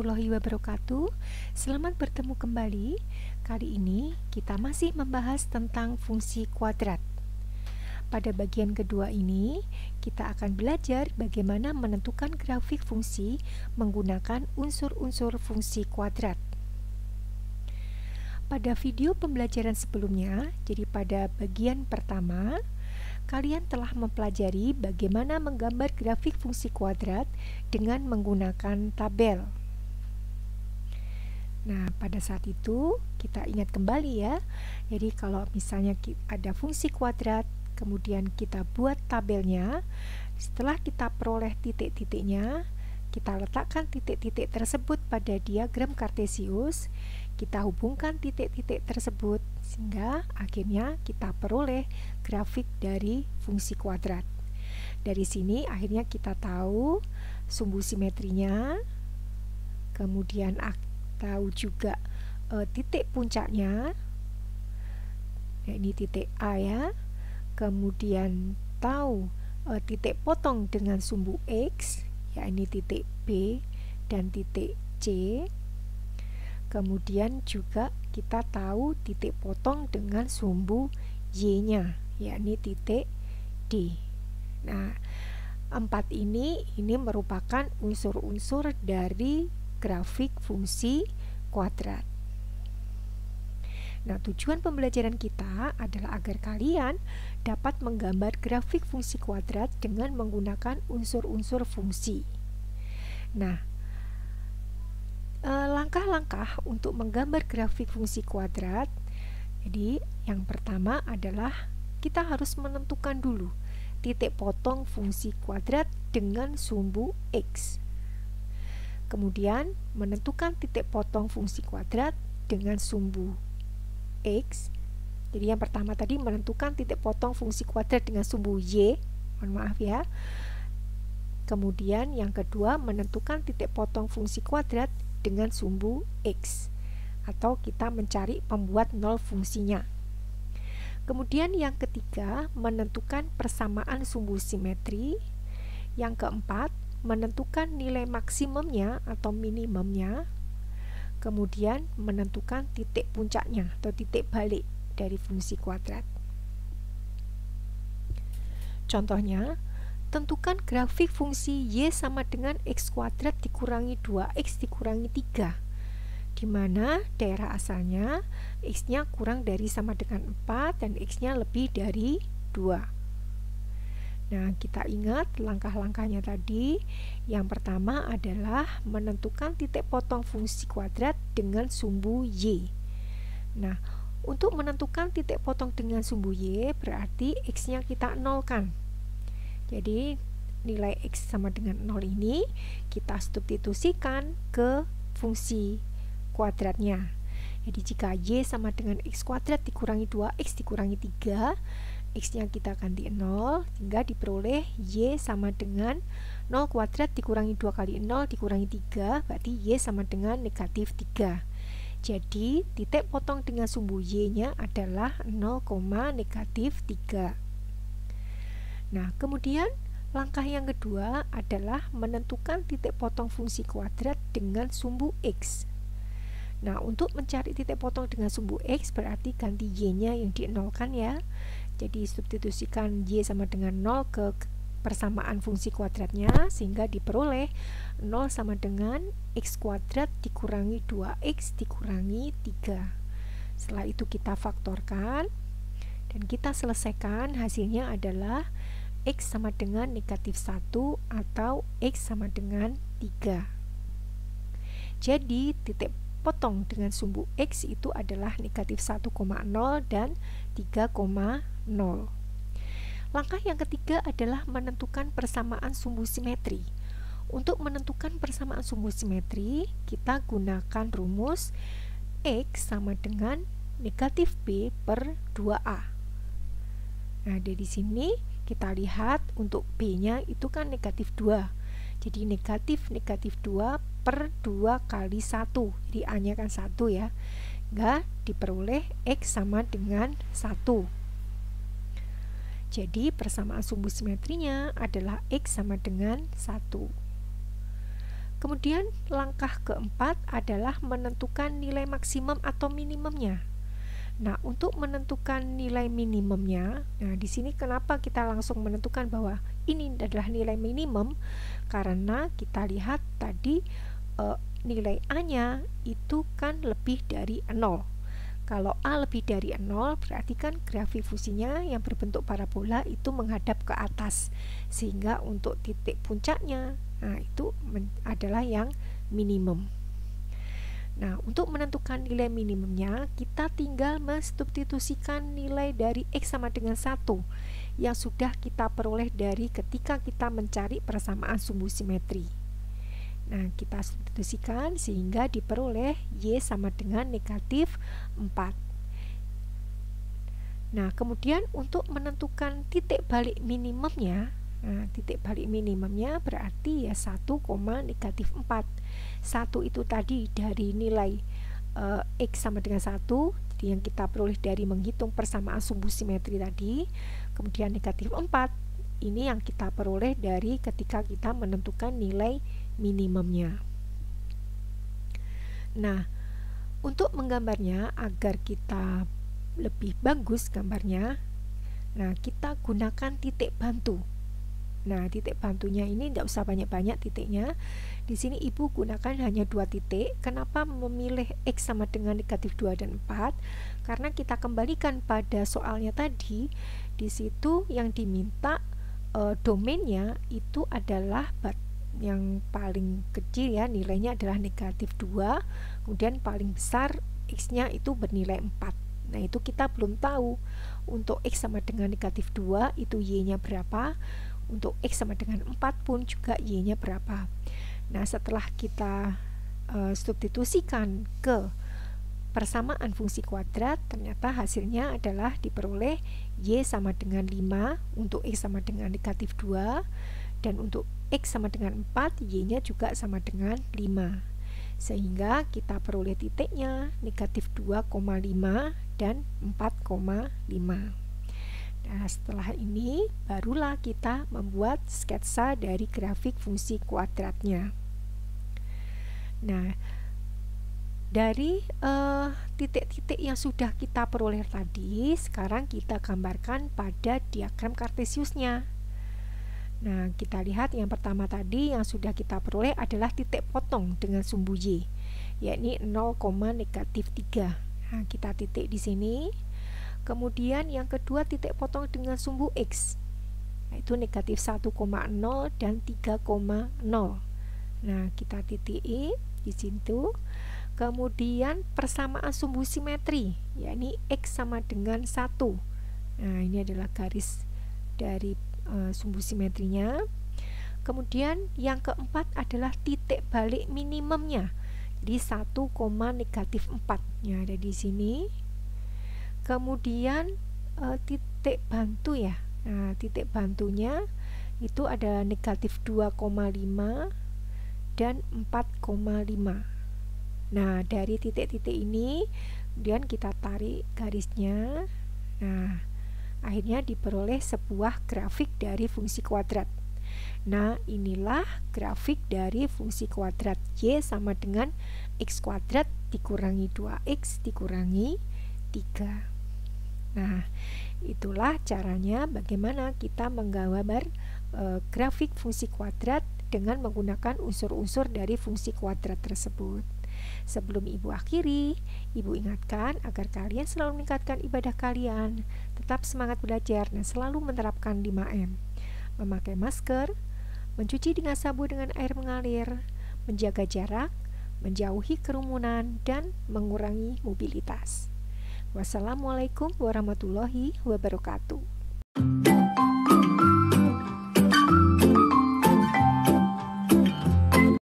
warahmatullahi wabarakatuh. Selamat bertemu kembali. Kali ini kita masih membahas tentang fungsi kuadrat. Pada bagian kedua ini, kita akan belajar bagaimana menentukan grafik fungsi menggunakan unsur-unsur fungsi kuadrat. Pada video pembelajaran sebelumnya, jadi pada bagian pertama, kalian telah mempelajari bagaimana menggambar grafik fungsi kuadrat dengan menggunakan tabel. Nah, pada saat itu kita ingat kembali ya. Jadi kalau misalnya ada fungsi kuadrat, kemudian kita buat tabelnya, setelah kita peroleh titik-titiknya, kita letakkan titik-titik tersebut pada diagram kartesius, kita hubungkan titik-titik tersebut sehingga akhirnya kita peroleh grafik dari fungsi kuadrat. Dari sini akhirnya kita tahu sumbu simetrinya, kemudian tahu juga titik puncaknya, nah, ini titik A ya, kemudian tahu titik potong dengan sumbu X, ya ini titik B dan titik C. Kemudian juga kita tahu titik potong dengan sumbu Y-nya, yakni titik D. Nah, 4 ini merupakan unsur-unsur dari grafik fungsi kuadrat. Nah, tujuan pembelajaran kita adalah agar kalian dapat menggambar grafik fungsi kuadrat dengan menggunakan unsur-unsur fungsi. Nah, langkah-langkah untuk menggambar grafik fungsi kuadrat. Jadi, yang pertama adalah kita harus menentukan dulu titik potong fungsi kuadrat dengan sumbu X. Kemudian, menentukan titik potong fungsi kuadrat dengan sumbu X. Jadi, yang pertama tadi menentukan titik potong fungsi kuadrat dengan sumbu Y. Mohon maaf ya. Kemudian, yang kedua menentukan titik potong fungsi kuadrat dengan sumbu X, atau kita mencari pembuat nol fungsinya. Kemudian yang ketiga menentukan persamaan sumbu simetri. Yang keempat menentukan nilai maksimumnya atau minimumnya. Kemudian menentukan titik puncaknya atau titik balik dari fungsi kuadrat. Contohnya, tentukan grafik fungsi Y sama dengan X kuadrat dikurangi 2X dikurangi 3, di mana daerah asalnya X-nya kurang dari sama dengan 4 dan X-nya lebih dari 2. Nah, kita ingat langkah-langkahnya tadi. Yang pertama adalah menentukan titik potong fungsi kuadrat dengan sumbu Y. Nah, untuk menentukan titik potong dengan sumbu Y berarti X-nya kita nolkan. Jadi nilai X sama dengan 0 ini kita substitusikan ke fungsi kuadratnya. Jadi jika Y sama dengan X kuadrat dikurangi 2X dikurangi 3, X-nya kita ganti 0, sehingga diperoleh Y sama dengan 0 kuadrat dikurangi 2 kali 0 dikurangi 3, berarti Y sama dengan negatif 3. Jadi titik potong dengan sumbu Y-nya adalah 0, negatif 3. Nah, kemudian langkah yang kedua adalah menentukan titik potong fungsi kuadrat dengan sumbu X. Nah, untuk mencari titik potong dengan sumbu X berarti ganti Y-nya yang di-nolkan ya. Jadi substitusikan Y sama dengan 0 ke persamaan fungsi kuadratnya sehingga diperoleh 0 sama dengan X kuadrat dikurangi 2X dikurangi 3. Setelah itu kita faktorkan dan kita selesaikan, hasilnya adalah X sama dengan negatif 1 atau X sama dengan 3. Jadi titik potong dengan sumbu X itu adalah negatif 1,0 dan 3,0. Langkah yang ketiga adalah menentukan persamaan sumbu simetri. Untuk menentukan persamaan sumbu simetri, kita gunakan rumus X sama dengan negatif B per 2A. Nah, dari sini kita lihat untuk B-nya itu kan negatif 2. Jadi negatif 2 per 2 kali 1. Jadi A-nya kan 1 ya. Enggak diperoleh X sama dengan 1. Jadi persamaan sumbu simetrinya adalah X sama dengan 1. Kemudian langkah keempat adalah menentukan nilai maksimum atau minimumnya. Nah, untuk menentukan nilai minimumnya, nah di sini kenapa kita langsung menentukan bahwa ini adalah nilai minimum? Karena kita lihat tadi nilai A-nya itu kan lebih dari 0. Kalau A lebih dari 0, berarti kan grafik fungsinya yang berbentuk parabola itu menghadap ke atas. Sehingga untuk titik puncaknya, nah itu adalah yang minimum. Nah, untuk menentukan nilai minimumnya, kita tinggal mensubstitusikan nilai dari X sama dengan 1 yang sudah kita peroleh dari ketika kita mencari persamaan sumbu simetri. Nah, kita substitusikan sehingga diperoleh Y sama dengan negatif 4. Nah, kemudian untuk menentukan titik balik minimumnya, nah, titik balik minimumnya berarti ya 1, negatif 4. 1 itu tadi dari nilai X sama dengan 1, jadi yang kita peroleh dari menghitung persamaan sumbu simetri tadi. Kemudian negatif 4, ini yang kita peroleh dari ketika kita menentukan nilai minimumnya. Nah, untuk menggambarnya agar kita lebih bagus gambarnya, nah kita gunakan titik bantu. Nah, titik bantunya ini tidak usah banyak-banyak titiknya. Di sini ibu gunakan hanya 2 titik. Kenapa memilih X sama dengan negatif 2 dan 4? Karena kita kembalikan pada soalnya tadi, di situ yang diminta domainnya itu adalah yang paling kecil ya, nilainya adalah negatif 2, kemudian paling besar X-nya itu bernilai 4. Nah, itu kita belum tahu untuk X sama dengan negatif 2 itu Y-nya berapa, untuk X sama dengan 4 pun juga Y-nya berapa. Nah, setelah kita substitusikan ke persamaan fungsi kuadrat, ternyata hasilnya adalah diperoleh Y sama dengan 5 untuk X sama dengan negatif 2, dan untuk X sama dengan 4, Y-nya juga sama dengan 5. Sehingga kita peroleh titiknya negatif 2,5 dan 4,5. Nah, setelah ini barulah kita membuat sketsa dari grafik fungsi kuadratnya. Nah, dari titik-titik yang sudah kita peroleh tadi, sekarang kita gambarkan pada diagram kartesiusnya. Nah, kita lihat yang pertama tadi yang sudah kita peroleh adalah titik potong dengan sumbu Y, yakni 0, negatif 3. Nah, kita titik di sini. Kemudian yang kedua titik potong dengan sumbu X, yaitu negatif 1,0 dan 3,0. Nah, kita titik di situ. Kemudian persamaan sumbu simetri, yakni X sama dengan 1. Nah, ini adalah garis dari sumbu simetrinya. Kemudian yang keempat adalah titik balik minimumnya, jadi 1, negatif 4 ya, ada di sini. Kemudian titik bantu ya. Nah, titik bantunya itu ada negatif 2,5 dan 4,5. Nah, dari titik-titik ini kemudian kita tarik garisnya. Nah, akhirnya diperoleh sebuah grafik dari fungsi kuadrat. Nah, inilah grafik dari fungsi kuadrat Y sama dengan X kuadrat dikurangi 2X dikurangi 3. Nah, itulah caranya bagaimana kita menggambar grafik fungsi kuadrat dengan menggunakan unsur-unsur dari fungsi kuadrat tersebut. Sebelum ibu akhiri, ibu ingatkan agar kalian selalu meningkatkan ibadah kalian, tetap semangat belajar dan selalu menerapkan 5M. Memakai masker, mencuci dengan sabun dengan air mengalir, menjaga jarak, menjauhi kerumunan, dan mengurangi mobilitas. Wassalamualaikum warahmatullahi wabarakatuh.